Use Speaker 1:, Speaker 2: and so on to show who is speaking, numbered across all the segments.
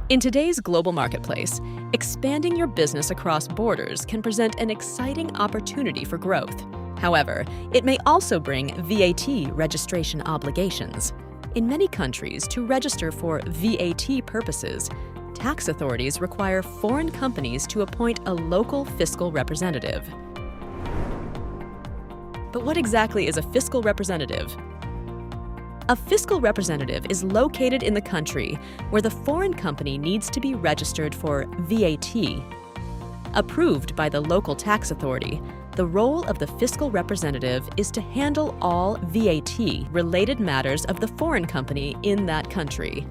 Speaker 1: In today's global marketplace, expanding your business across borders can present an exciting opportunity for growth. However, it may also bring VAT registration obligations. In many countries, to register for VAT purposes, tax authorities require foreign companies to appoint a local fiscal representative. But what exactly is a fiscal representative? A fiscal representative is located in the country where the foreign company needs to be registered for VAT. Approved by the local tax authority, the role of the fiscal representative is to handle all VAT-related matters of the foreign company in that country.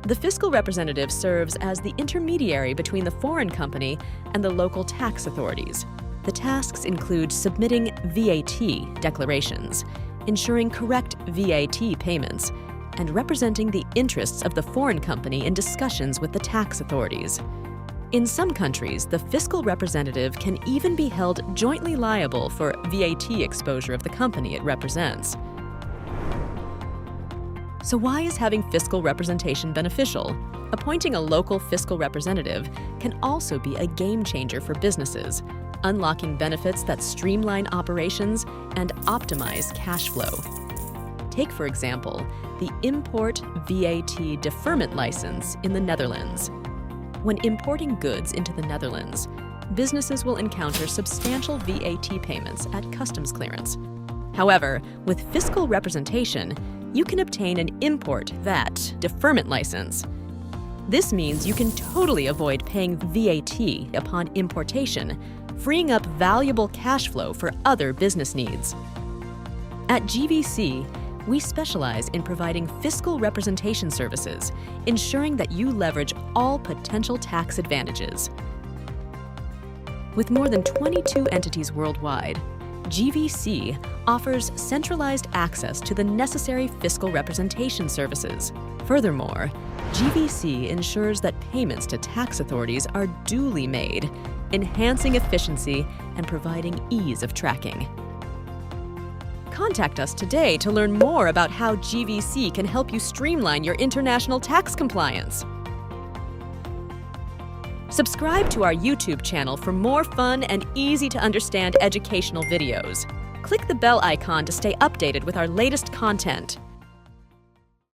Speaker 1: The fiscal representative serves as the intermediary between the foreign company and the local tax authorities. The tasks include submitting VAT declarations, ensuring correct VAT payments, and representing the interests of the foreign company in discussions with the tax authorities. In some countries, the fiscal representative can even be held jointly liable for VAT exposure of the company it represents. So why is having fiscal representation beneficial? Appointing a local fiscal representative can also be a game changer for businesses, unlocking benefits that streamline operations and optimize cash flow. Take, for example, the Import VAT Deferment license in the Netherlands. When importing goods into the Netherlands, businesses will encounter substantial VAT payments at customs clearance. However, with fiscal representation, you can obtain an Import VAT Deferment license. This means you can totally avoid paying VAT upon importation, freeing up valuable cash flow for other business needs. At GVC, we specialize in providing fiscal representation services, ensuring that you leverage all potential tax advantages. With more than 22 entities worldwide, GVC offers centralized access to the necessary fiscal representation services. Furthermore, GVC ensures that payments to tax authorities are duly made, enhancing efficiency and providing ease of tracking. Contact us today to learn more about how GVC can help you streamline your international tax compliance. Subscribe to our YouTube channel for more fun and easy-to-understand educational videos. Click the bell icon to stay updated with our latest content.